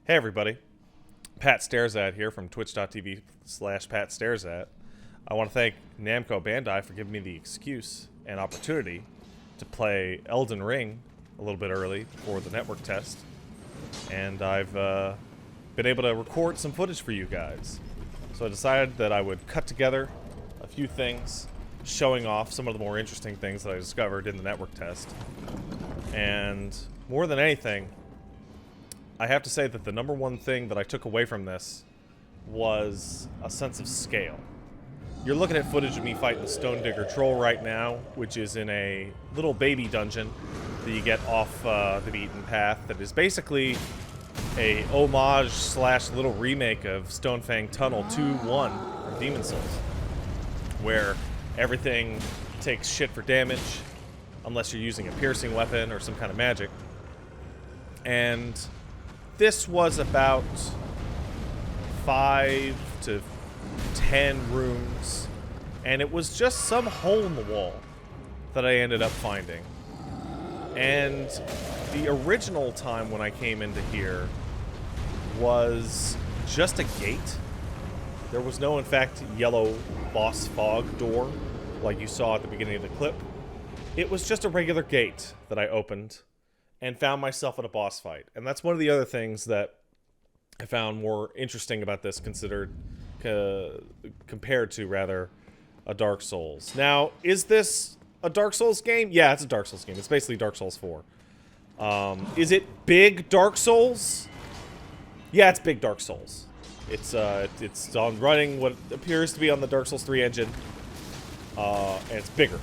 Hey everybody, Pat Stares At here from twitch.tv/Pat Stares At. I want to thank Namco Bandai for giving me the excuse and opportunity to play Elden Ring a little bit early before the network test. And I've been able to record some footage for you guys. So I decided that I would cut together a few things showing off some of the more interesting things that I discovered in the network test. And more than anything, I have to say that the number one thing that I took away from this was a sense of scale. You're looking at footage of me fighting the Stone Digger Troll right now, which is in a little baby dungeon that you get off the beaten path that is basically a homage / little remake of Stonefang Tunnel 2-1 from Demon Souls, where everything takes shit for damage unless you're using a piercing weapon or some kind of magic. And this was about 5 to 10 rooms, and it was just some hole in the wall that I ended up finding. And the original time when I came into here was just a gate. There was no, in fact, yellow boss fog door like you saw at the beginning of the clip. It was just a regular gate that I opened and found myself in a boss fight. And that's one of the other things that I found more interesting about this compared to, rather, a Dark Souls. Now, is this a Dark Souls game? Yeah, it's a Dark Souls game. It's basically Dark Souls 4. Is it big Dark Souls? Yeah, it's big Dark Souls. It's on running what appears to be on the Dark Souls 3 engine, and it's bigger.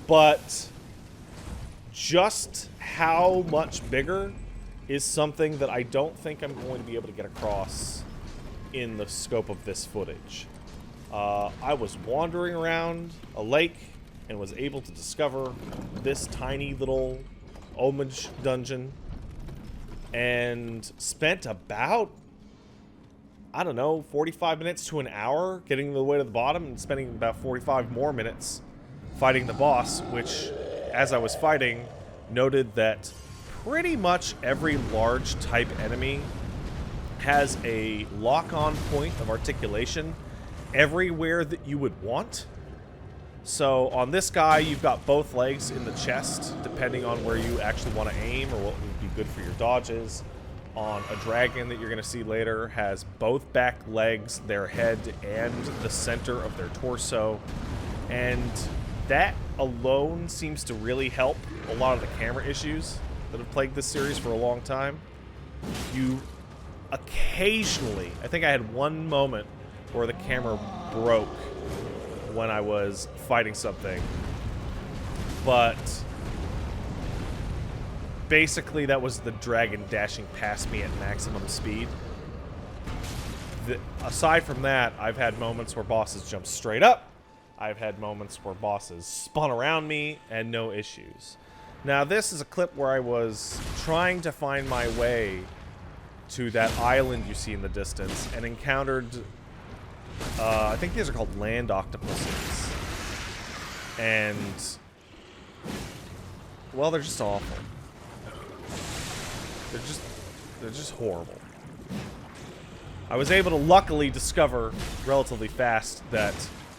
But just how much bigger is something that I don't think I'm going to be able to get across in the scope of this footage. I was wandering around a lake and was able to discover this tiny little homage dungeon and spent about, I don't know, 45 minutes to an hour getting the way to the bottom and spending about 45 more minutes fighting the boss, which, as I was fighting, noted that pretty much every large type enemy has a lock-on point of articulation everywhere that you would want. So on this guy, you've got both legs in the chest, depending on where you actually want to aim or what would be good for your dodges. On a dragon that you're going to see later, has both back legs, their head, and the center of their torso. And that alone seems to really help a lot of the camera issues that have plagued this series for a long time. You occasionally, I think I had one moment where the camera broke when I was fighting something, but basically that was the dragon dashing past me at maximum speed. Aside from that, I've had moments where bosses jump straight up. I've had moments where bosses spun around me and no issues. Now, this is a clip where I was trying to find my way to that island you see in the distance and encountered, I think these are called land octopuses. And, well, they're just awful. They're just horrible. I was able to luckily discover relatively fast that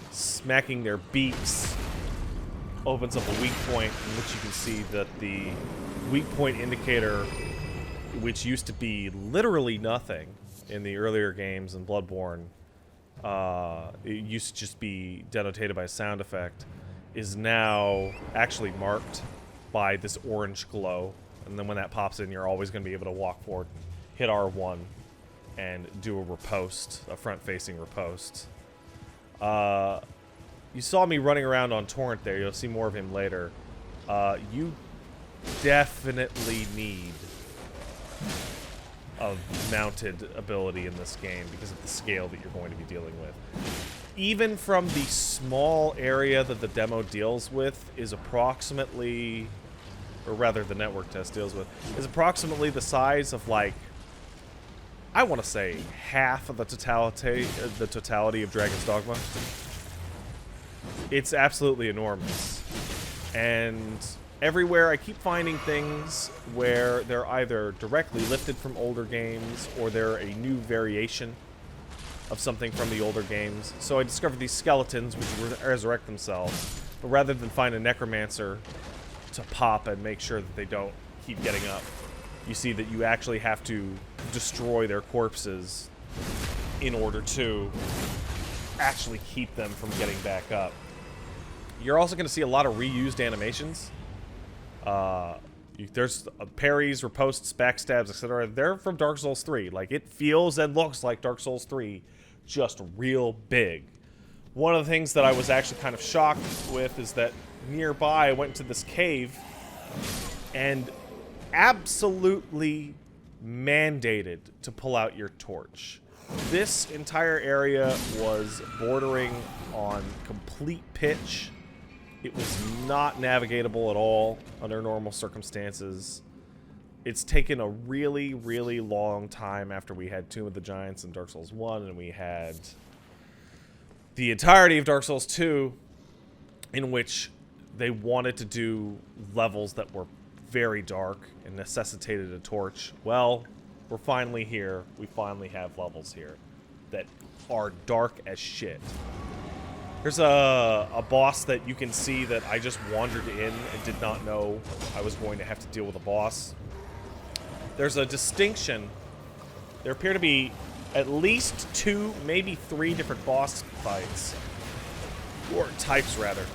smacking their beaks opens up a weak point in which you can see that the weak point indicator, which used to be literally nothing in the earlier games in Bloodborne, it used to just be denotated by a sound effect, is now actually marked by this orange glow. And then when that pops in, you're always going to be able to walk forward, hit R1, and do a riposte, a front-facing riposte. You saw me running around on Torrent there. You'll see more of him later. You definitely need a mounted ability in this game because of the scale that you're going to be dealing with. Even from the small area that the demo deals with is approximately, or rather the network test deals with, is approximately the size of, like, I want to say half of the totality of Dragon's Dogma. It's absolutely enormous. And everywhere I keep finding things where they're either directly lifted from older games or they're a new variation of something from the older games. So I discovered these skeletons which resurrect themselves, but rather than find a necromancer to pop and make sure that they don't keep getting up, you see that you actually have to destroy their corpses in order to actually keep them from getting back up. You're also going to see a lot of reused animations. There's parries, ripostes, backstabs, etc. They're from Dark Souls 3. Like, it feels and looks like Dark Souls 3, just real big. One of the things that I was actually kind of shocked with is that nearby I went into this cave and absolutely mandated to pull out your torch. This entire area was bordering on complete pitch. It was not navigatable at all under normal circumstances. It's taken a really, really long time after we had Tomb of the Giants in Dark Souls 1 and we had the entirety of Dark Souls 2, in which they wanted to do levels that were very dark and necessitated a torch. Well, we're finally here. We finally have levels here that are dark as shit. There's a boss that you can see that I just wandered in and did not know I was going to have to deal with a boss. There's a distinction. There appear to be at least 2, maybe 3 different boss fights. Or types, rather.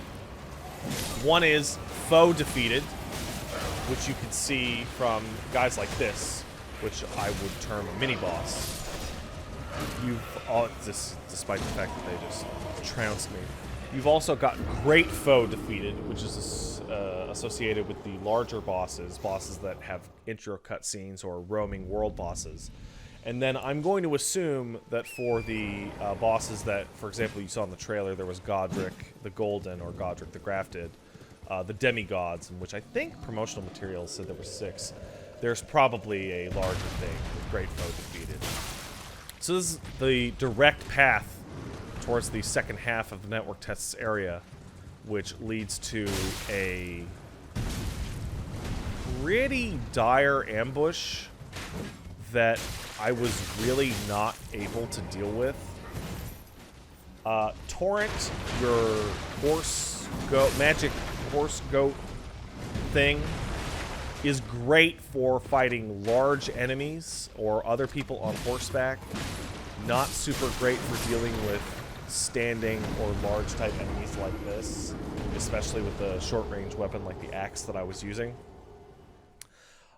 One is foe defeated, which you can see from guys like this, which I would term a mini-boss. Despite the fact that they just trounced me. You've also got great foe defeated, which is associated with the larger bosses that have intro cutscenes or roaming world bosses. And then I'm going to assume that for the bosses that, for example, you saw in the trailer, there was Godric the Golden or Godric the Grafted, the demigods, in which I think promotional materials said there were 6. There's probably a larger thing with great foe defeated. So this is the direct path towards the second half of the network tests area, which leads to a pretty dire ambush that I was really not able to deal with. Torrent, your magic horse goat thing, is great for fighting large enemies or other people on horseback. Not super great for dealing with standing or large type enemies like this, especially with the short range weapon like the axe that I was using.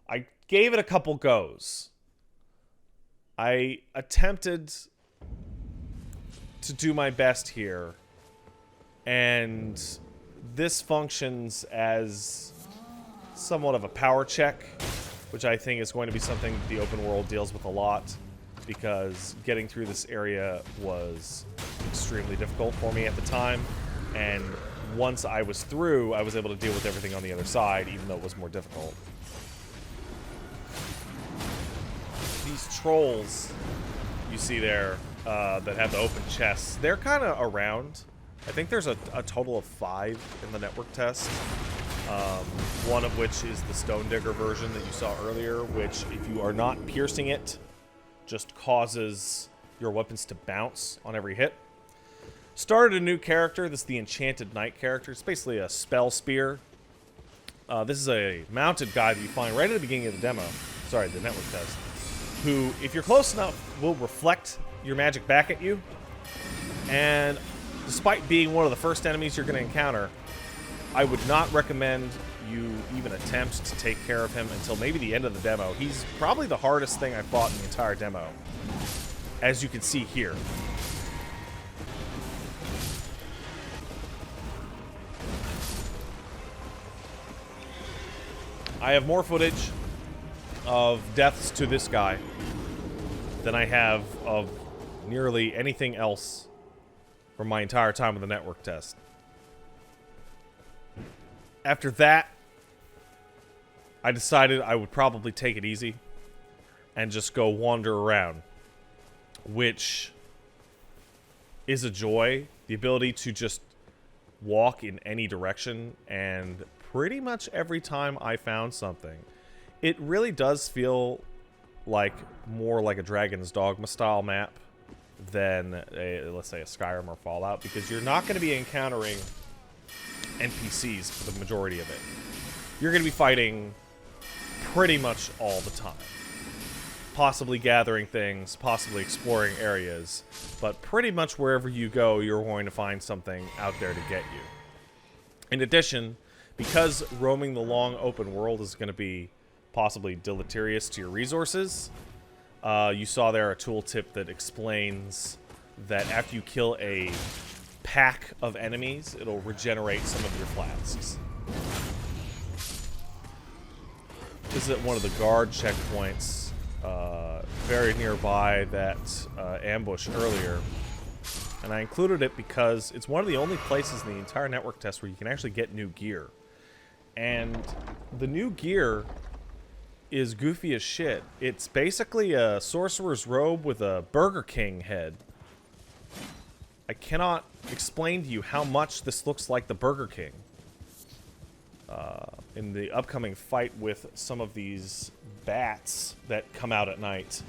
I gave it a couple goes. I attempted to do my best here, and this functions as somewhat of a power check, which I think is going to be something the open world deals with a lot, because getting through this area was extremely difficult for me at the time, and once I was through, I was able to deal with everything on the other side, even though it was more difficult. These trolls you see there that have the open chests, they're kind of around. I think there's a total of 5 in the network test. One of which is the Stone Digger version that you saw earlier, which, if you are not piercing it, just causes your weapons to bounce on every hit. Started a new character. This is the Enchanted Knight character. It's basically a spell spear. This is a mounted guy that you find right at the beginning of the demo. Sorry, the network test. Who, if you're close enough, will reflect your magic back at you. And despite being one of the first enemies you're going to encounter, I would not recommend you even attempt to take care of him until maybe the end of the demo. He's probably the hardest thing I fought in the entire demo, as you can see here. I have more footage of deaths to this guy than I have of nearly anything else from my entire time with the network test. After that, I decided I would probably take it easy and just go wander around, which is a joy. The ability to just walk in any direction and pretty much every time I found something. It really does feel like more like a Dragon's Dogma style map than, let's say, a Skyrim or Fallout, because you're not going to be encountering NPCs for the majority of it. You're going to be fighting pretty much all the time. Possibly gathering things, possibly exploring areas, but pretty much wherever you go, you're going to find something out there to get you. In addition, because roaming the long open world is going to be possibly deleterious to your resources, you saw there a tooltip that explains that after you kill a pack of enemies, it'll regenerate some of your flasks. This is at one of the guard checkpoints very nearby that ambush earlier. And I included it because it's one of the only places in the entire network test where you can actually get new gear. And the new gear is goofy as shit. It's basically a sorcerer's robe with a Burger King head. I cannot explain to you how much this looks like the Burger King. In the upcoming fight with some of these bats that come out at night,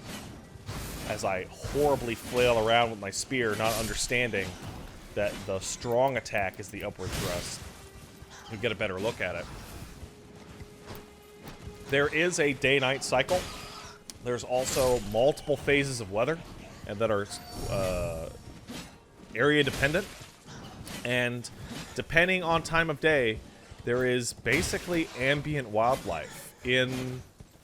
as I horribly flail around with my spear, not understanding that the strong attack is the upward thrust. You get a better look at it. There is a day-night cycle. There's also multiple phases of weather, and that are area dependent. And depending on time of day, there is basically ambient wildlife. In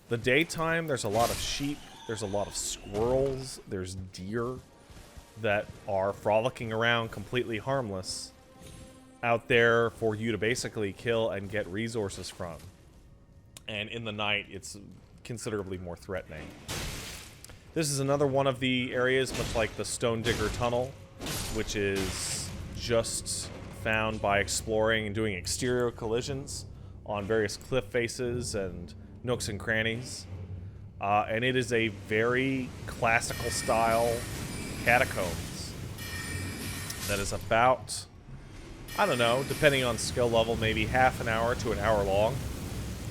the daytime, there's a lot of sheep, there's a lot of squirrels, there's deer that are frolicking around completely harmless out there for you to basically kill and get resources from. And in the night, it's considerably more threatening. This is another one of the areas, much like the Stone Digger Tunnel, which is just found by exploring and doing exterior collisions on various cliff faces and nooks and crannies. And it is a very classical style catacombs that is about, I don't know, depending on skill level, maybe half an hour to an hour long.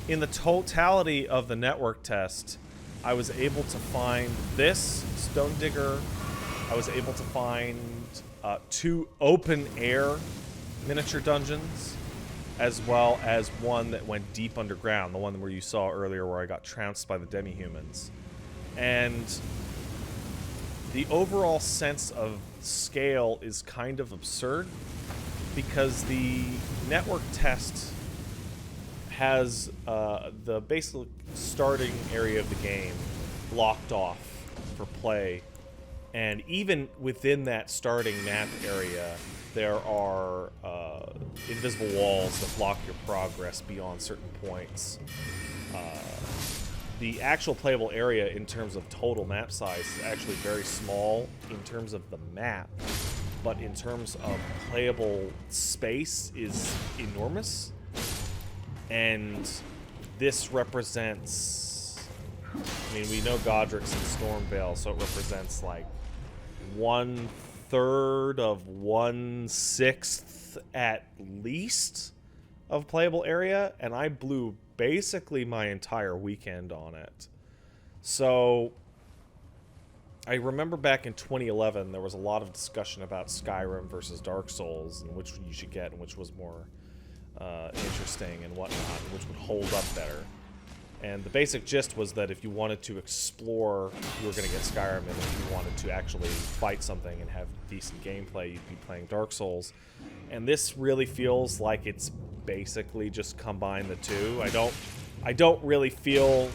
In the totality of the network test, I was able to find this Stone Digger. I was able to find 2 open air miniature dungeons, as well as one that went deep underground, the one where you saw earlier where I got trounced by the demi-humans. And the overall sense of scale is kind of absurd, because the network test has the basic starting area of the game blocked off for play. And even within that starting map area, there are invisible walls that block your progress beyond certain points. The actual playable area in terms of total map size is actually very small in terms of the map, but in terms of playable space is enormous. And this represents, I mean, we know Godric's and Stormvale, so it represents like 1/3 of 1/6 at least of playable area, and I blew basically my entire weekend on it. So I remember back in 2011 there was a lot of discussion about Skyrim versus Dark Souls and which you should get and which was more interesting and whatnot, and which would hold up better. And the basic gist was that if you wanted to explore, you were going to get Skyrim, and if you wanted to actually fight something and have decent gameplay, you'd be playing Dark Souls. And this really feels like it's basically just combined the two. I don't really feel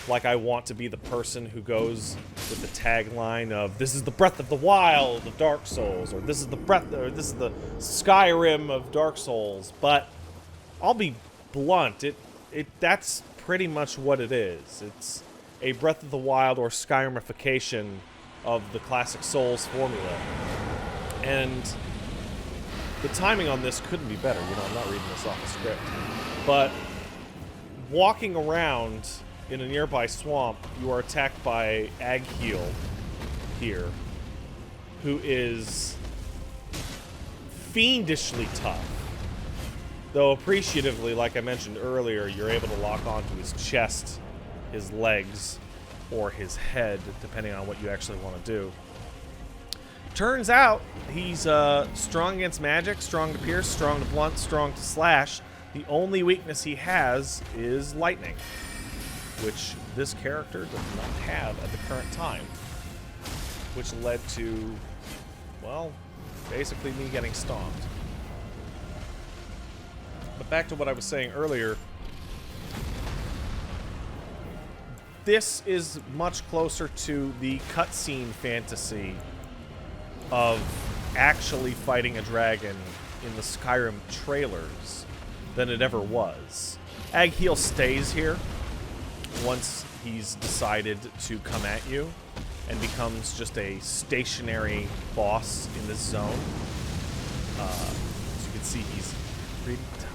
like I want to be the person who goes with the tagline of "This is the Breath of the Wild of Dark Souls," or "This is the Skyrim of Dark Souls." But I'll be blunt, that's pretty much what it is. It's a Breath of the Wild or Skyrimification of the classic Souls formula. And the timing on this couldn't be better. You know, I'm not reading this off the script. But walking around in a nearby swamp, you are attacked by Agheel here, who is fiendishly tough. Though appreciatively, like I mentioned earlier, you're able to lock onto his chest, his legs, or his head, depending on what you actually want to do. Turns out he's strong against magic, strong to pierce, strong to blunt, strong to slash. The only weakness he has is lightning, which this character does not have at the current time, which led to, well, basically me getting stomped. But back to what I was saying earlier, this is much closer to the cutscene fantasy of actually fighting a dragon in the Skyrim trailers than it ever was. Agheel stays here once he's decided to come at you and becomes just a stationary boss in this zone. As you can see, he's pretty tough.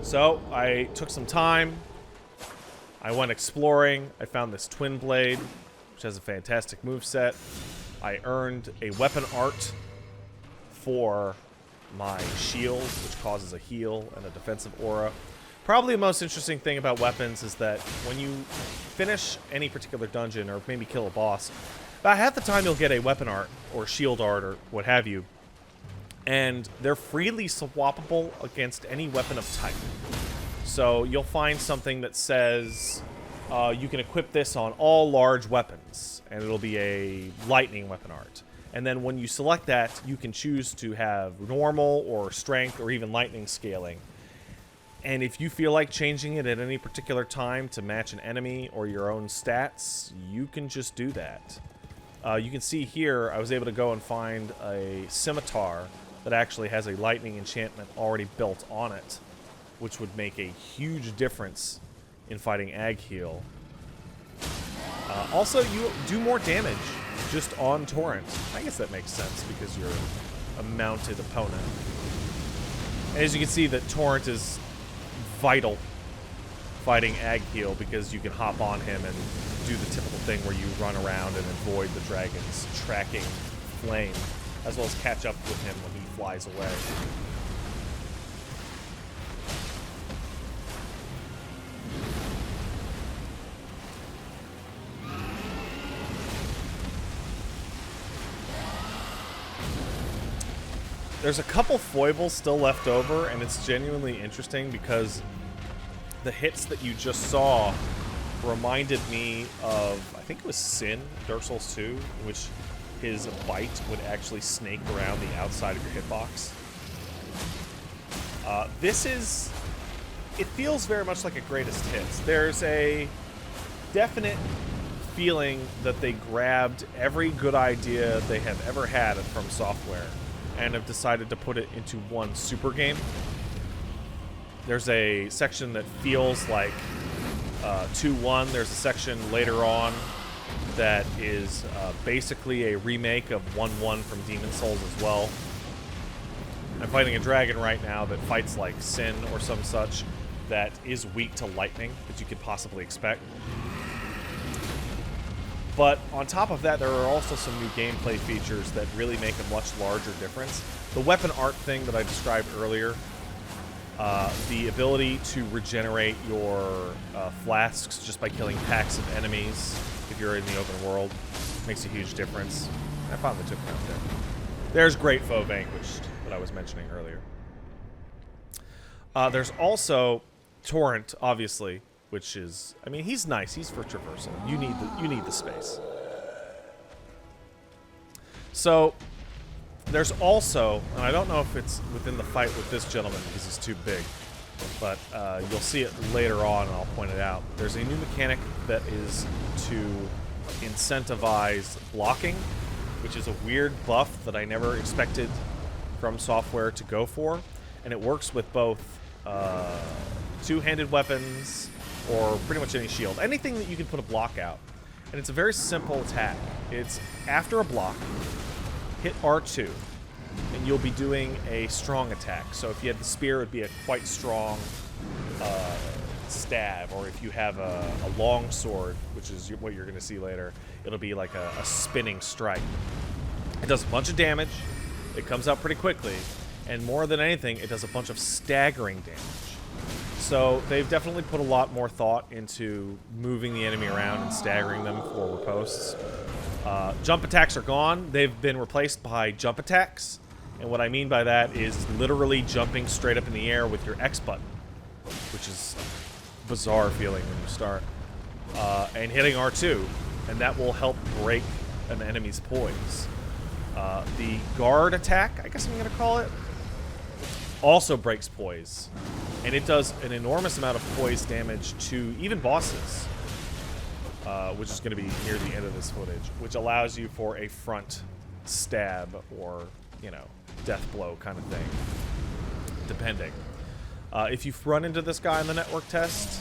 So I took some time. I went exploring. I found this Twin Blade, which has a fantastic moveset. I earned a weapon art for my shield, which causes a heal and a defensive aura. Probably the most interesting thing about weapons is that when you finish any particular dungeon or maybe kill a boss, about half the time you'll get a weapon art or shield art or what have you, and they're freely swappable against any weapon of type. So you'll find something that says you can equip this on all large weapons, and it'll be a lightning weapon art. And then when you select that, you can choose to have normal or strength or even lightning scaling. And if you feel like changing it at any particular time to match an enemy or your own stats, you can just do that. You can see here, I was able to go and find a scimitar that actually has a lightning enchantment already built on it, which would make a huge difference in fighting Agheel. Also, you do more damage just on Torrent. I guess that makes sense because you're a mounted opponent. As you can see, that Torrent is vital fighting Agheel because you can hop on him and do the typical thing where you run around and avoid the dragon's tracking flame, as well as catch up with him when he flies away. There's a couple foibles still left over, and it's genuinely interesting because the hits that you just saw reminded me of, I think it was Sin, Dark Souls 2, in which his bite would actually snake around the outside of your hitbox. It feels very much like a greatest hits. There's a definite feeling that they grabbed every good idea they have ever had from Software and have decided to put it into one super game. There's a section that feels like 2-1. There's a section later on that is basically a remake of 1-1 from Demon's Souls as well. I'm fighting a dragon right now that fights like Sin or some such that is weak to lightning, that you could possibly expect. But on top of that, there are also some new gameplay features that really make a much larger difference. The weapon art thing that I described earlier, the ability to regenerate your flasks just by killing packs of enemies if you're in the open world, makes a huge difference. I finally took him out there. There's Great Foe Vanquished that I was mentioning earlier. There's also Torrent, obviously, which is, I mean, he's nice. He's for traversal. You need the space. So there's also, and I don't know if it's within the fight with this gentleman because he's too big, but you'll see it later on, and I'll point it out. There's a new mechanic that is to incentivize blocking, which is a weird buff that I never expected from Software to go for, and it works with both two-handed weapons or pretty much any shield. Anything that you can put a block out. And it's a very simple attack. It's after a block, hit R2, and you'll be doing a strong attack. So if you had the spear, it would be a quite strong stab. Or if you have a long sword, which is what you're going to see later, it'll be like a spinning strike. It does a bunch of damage. It comes out pretty quickly. And more than anything, it does a bunch of staggering damage. So they've definitely put a lot more thought into moving the enemy around and staggering them for riposts. Jump attacks are gone. They've been replaced by jump attacks. And what I mean by that is literally jumping straight up in the air with your X button, which is a bizarre feeling when you start. And hitting R2, and that will help break an enemy's poise. The guard attack, I guess I'm going to call it, also breaks poise. And it does an enormous amount of poise damage to even bosses, which is going to be near the end of this footage, which allows you for a front stab or, you know, death blow kind of thing, depending. If you've run into this guy in the network test,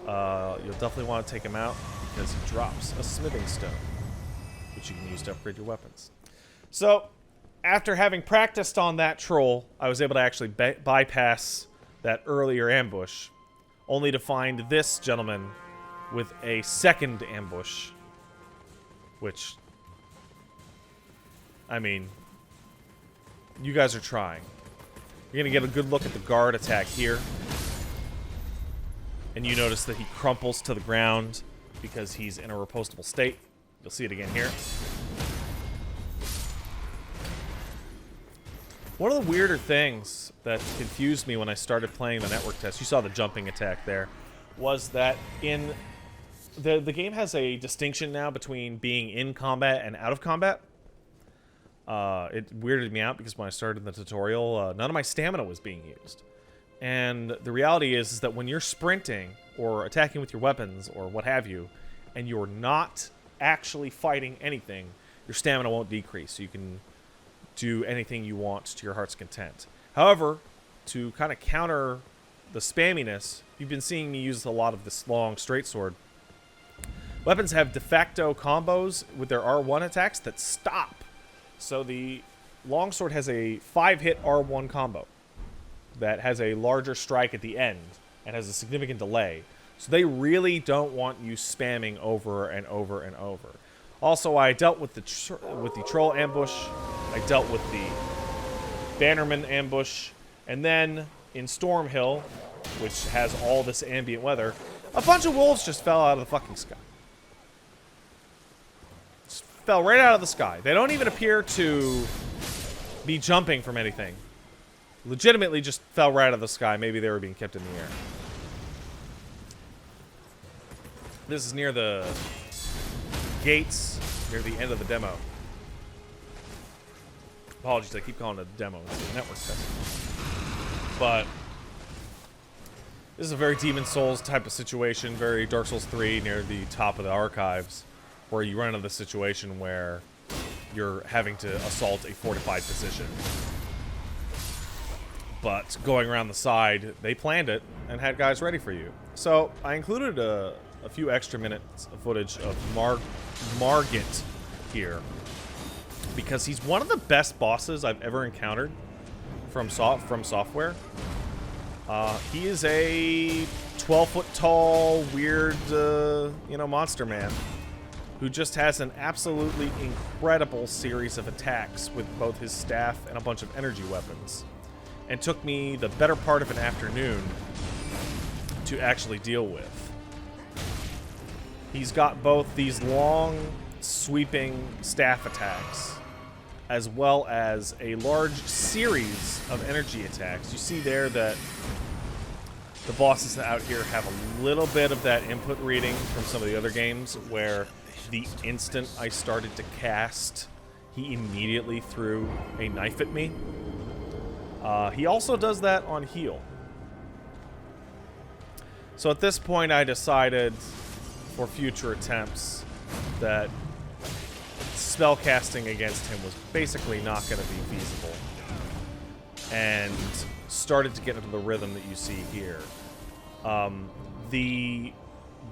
you'll definitely want to take him out because he drops a smithing stone, which you can use to upgrade your weapons. So, after having practiced on that troll, I was able to actually bypass that earlier ambush, only to find this gentleman with a second ambush, which, I mean, you guys are trying. You're going to get a good look at the guard attack here. And you notice that he crumples to the ground because he's in a repostable state. You'll see it again here. One of the weirder things that confused me when I started playing the network test, you saw the jumping attack there, was that in the game has a distinction now between being in combat and out of combat. It weirded me out because when I started the tutorial, none of my stamina was being used. And the reality is that when you're sprinting or attacking with your weapons or what have you, and you're not actually fighting anything, your stamina won't decrease. So you can do anything you want to your heart's content. However, to kind of counter the spamminess, you've been seeing me use a lot of this long straight sword. Weapons have de facto combos with their R1 attacks that stop. So the longsword has a 5-hit R1 combo that has a larger strike at the end and has a significant delay. So they really don't want you spamming over and over and over. Also, I dealt with the troll ambush, I dealt with the bannerman ambush, and then in Stormhill, which has all this ambient weather, a bunch of wolves just fell out of the fucking sky. Just fell right out of the sky. They don't even appear to be jumping from anything. Legitimately just fell right out of the sky. Maybe they were being kept in the air. This is near the gates, near the end of the demo. Apologies, I keep calling it a demo. It's a network test. But this is a very Demon Souls type of situation, very Dark Souls 3 near the top of the archives, where you run into the situation where you're having to assault a fortified position. But going around the side, they planned it and had guys ready for you. So I included a few extra minutes of footage of Margit here, because he's one of the best bosses I've ever encountered from software. He is a 12-foot tall, weird, monster man who just has an absolutely incredible series of attacks with both his staff and a bunch of energy weapons. And took me the better part of an afternoon to actually deal with. He's got both these long, sweeping staff attacks, as well as a large series of energy attacks. You see there that the bosses out here have a little bit of that input reading from some of the other games, where the instant I started to cast, he immediately threw a knife at me. He also does that on heal. So at this point, I decided for future attempts that spell casting against him was basically not going to be feasible, and started to get into the rhythm that you see here. The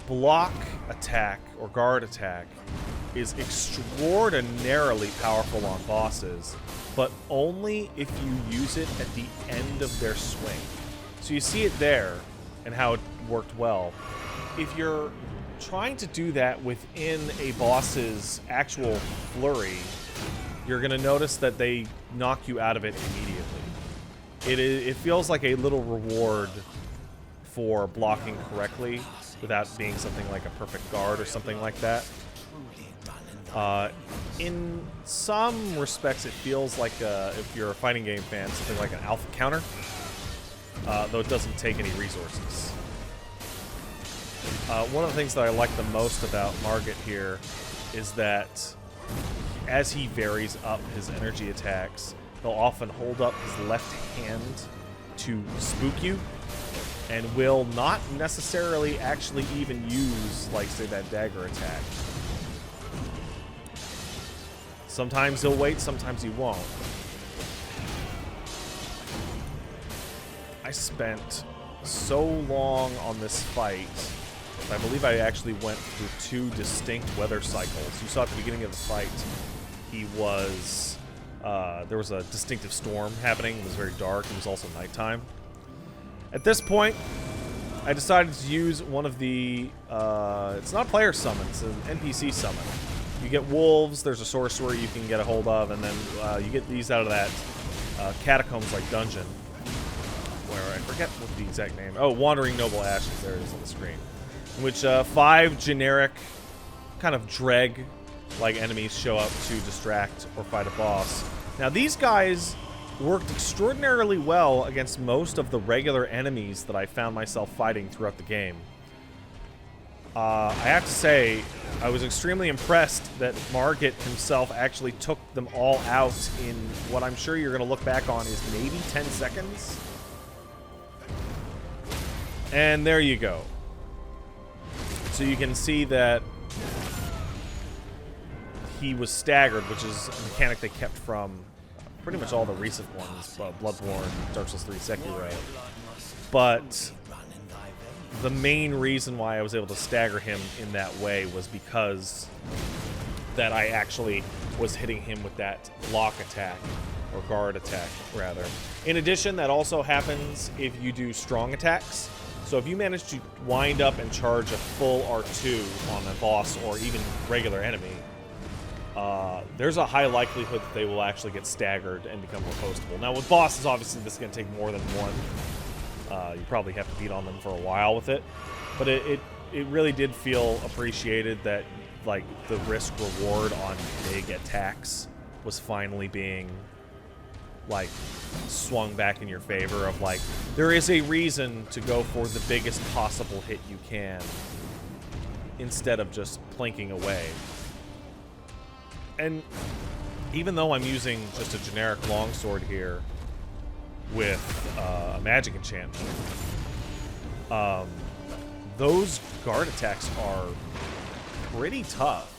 block attack or guard attack is extraordinarily powerful on bosses, but only if you use it at the end of their swing. So you see it there and how it worked well. If you're trying to do that within a boss's actual flurry, you're going to notice that they knock you out of it immediately. it feels like a little reward for blocking correctly without being something like a perfect guard or something like that. In some respects, it feels like, if you're a fighting game fan, something like an alpha counter, though it doesn't take any resources. One of the things that I like the most about Margit here is that as he varies up his energy attacks, he'll often hold up his left hand to spook you, and will not necessarily actually even use, like, say, that dagger attack. Sometimes he'll wait, sometimes he won't. I spent so long on this fight, I believe I actually went through 2 distinct weather cycles. You saw at the beginning of the fight, he was, there was a distinctive storm happening. It was very dark. It was also nighttime. At this point, I decided to use one of the, it's not a player summon, it's an NPC summon. You get wolves, there's a sorcerer you can get a hold of, and then you get these out of that catacombs-like dungeon, where I forget what the exact name, oh, Wandering Noble Ashes, there it is on the screen. In which 5 generic kind of dreg-like enemies show up to distract or fight a boss. Now these guys worked extraordinarily well against most of the regular enemies that I found myself fighting throughout the game. I have to say, I was extremely impressed that Margit himself actually took them all out in what I'm sure you're going to look back on is maybe 10 seconds. And there you go. So you can see that he was staggered, which is a mechanic they kept from pretty much all the recent ones, Bloodborne, Dark Souls 3, Sekiro. But the main reason why I was able to stagger him in that way was because that I actually was hitting him with that block attack, or guard attack, rather. In addition, that also happens if you do strong attacks. So if you manage to wind up and charge a full R2 on a boss or even regular enemy, there's a high likelihood that they will actually get staggered and become repostable. Now with bosses, obviously this is going to take more than one. You probably have to beat on them for a while with it. But it really did feel appreciated that, like, the risk reward on big attacks was finally being, like, swung back in your favor of, like, there is a reason to go for the biggest possible hit you can instead of just plinking away. And even though I'm using just a generic longsword here with a magic enchantment, those guard attacks are pretty tough.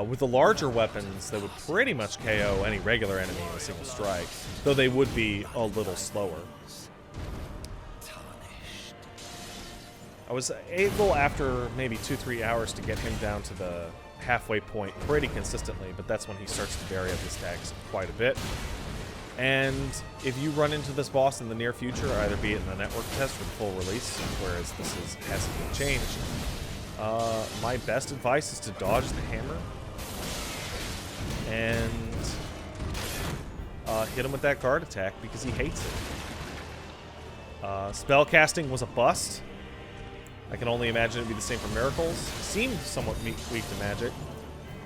With the larger weapons, they would pretty much KO any regular enemy in a single strike, though they would be a little slower. I was able, after maybe 2-3 hours, to get him down to the halfway point pretty consistently, but that's when he starts to vary up his stacks quite a bit. And if you run into this boss in the near future, either be it in the network test or the full release, whereas this hasn't been changed, my best advice is to dodge the hammer and hit him with that guard attack because he hates it. Spell casting was a bust. I can only imagine it'd be the same for miracles. Seemed somewhat weak to magic.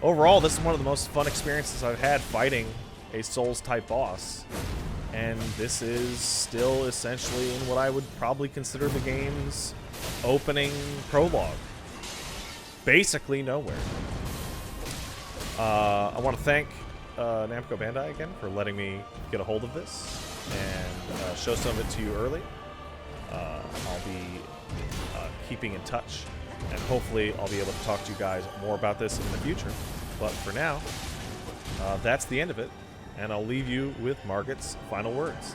Overall, this is one of the most fun experiences I've had fighting a Souls-type boss. And this is still essentially in what I would probably consider the game's opening prologue. Basically nowhere. I want to thank Namco Bandai again for letting me get a hold of this and show some of it to you early. I'll be keeping in touch, and hopefully I'll be able to talk to you guys more about this in the future. But for now, that's the end of it, and I'll leave you with Margit's final words.